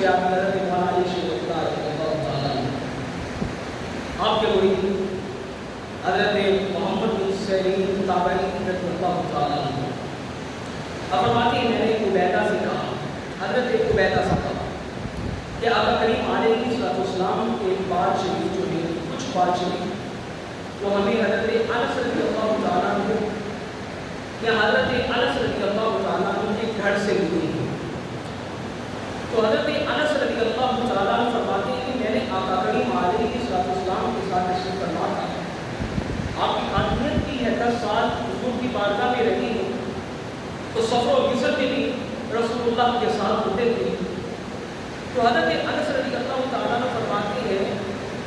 صحابی حضرت مولانا علی شیخ اختار آپ کے مرید حضرت محمد بن سیرین تابعی رضی اللہ تعالیٰ عنہ فرماتے ہیں میں نے عبیدہ سے کہا، حضرت عبیدہ سے کہا کہ آقا کریم علیہ السلام ایک بات شریف جو ہے کچھ بات شریف وہ ہمیں حضرت انس رضی اللہ تعالیٰ عنہ یا حضرت انس رضی اللہ تعالیٰ عنہ کے گھر سے ملی ہے۔ تو حضرت انس رضی اللہ تعالیٰ عنہ فرماتے ہیں کہ میں نے آقا کریم علیہ السلام کے ساتھ تشریف فرما تھا، آپ کی خادمیت کی ہے، 10 سال حضور کی بارگاہ میں رہی ہے، تو سفر و وصل میں بھی رسول اللہ کے ساتھ ہوتے تھے۔ تو حضرت انس رضی اللہ تعالیٰ عنہ فرماتے ہیں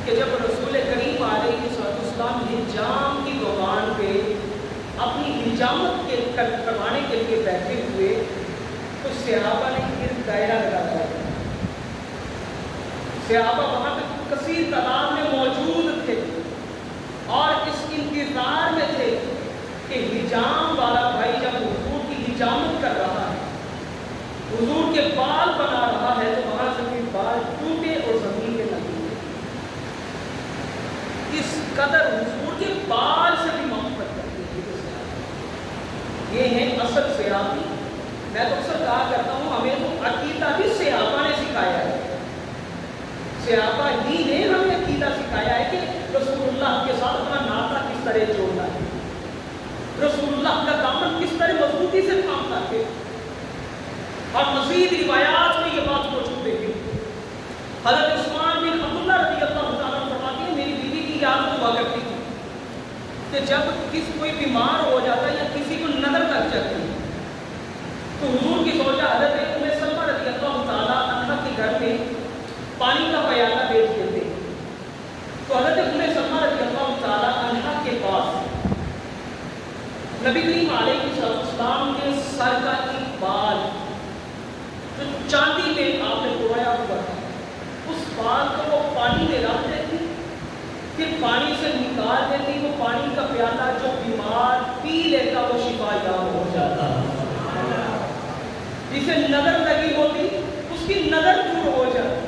کہ جب رسول کریم علیہ السلام حجام کی دکان پہ اپنی حجامت کے کروانے کے لیے بیٹھے ہوئے تو صحابہ نے ایک دائرہ لگا دیا، صحابہ وہاں پہ کثیر تعداد میں موجود تھے اور اس انتظار میں تھے کہ حجام والا بھائی جب حضور کی حجامت کر رہا ہے، حضور کے بال بنا رہا ہے، تو وہاں سے بھی بال ٹوٹے اور زمین پہ لگے۔ اس قدر حضور کے بال سے بھی محبت کرتے ہیں یہ ہیں اصل صحابی۔ میں تو اکثر کہا کرتا ہوں ہمیں تو عقیدہ بھی صحابہ نے سکھایا ہے، صحابہ ہی نے ہمیں عقیدہ سکھایا ہے کہ رسول اللہ کے ساتھ اپنا ناطہ کس طرح جوڑنا ہے، رسول اللہ کا دامن کس طرح مضبوطی سے کام کرتے، اور مزید روایات میں یہ بات موجود ہے۔ حضرت عثمان بن عبداللہ رضی اللہ تعالیٰ عنہ فرماتے ہیں میری بیوی کی عادت ہوا کرتی تھی کہ جب کوئی بیمار ہو جاتا یا کسی کو نظر لگ جاتی تو حضور کی زوجہ حضرت ام سلمہ رضی اللہ تعالیٰ عنہ کے گھر میں پانی کا پیالہ بھیج دیتے، تو حضرت ام سلمہ رضی اللہ تعالیٰ عنہ کے پاس نبی کریم علیہ السلام کے سر کا ایک بال جو چاندی میں آپ نے پرویا ہوا تھا، اس بال کو وہ پانی میں رکھ دیتی، پھر پانی سے نکال دیتی، وہ پانی کا پیالہ جو بیمار پی لیتا وہ شفا یاب ہو جاتا، جسے نظر لگی ہوتی اس کی نظر دور ہو جاتی۔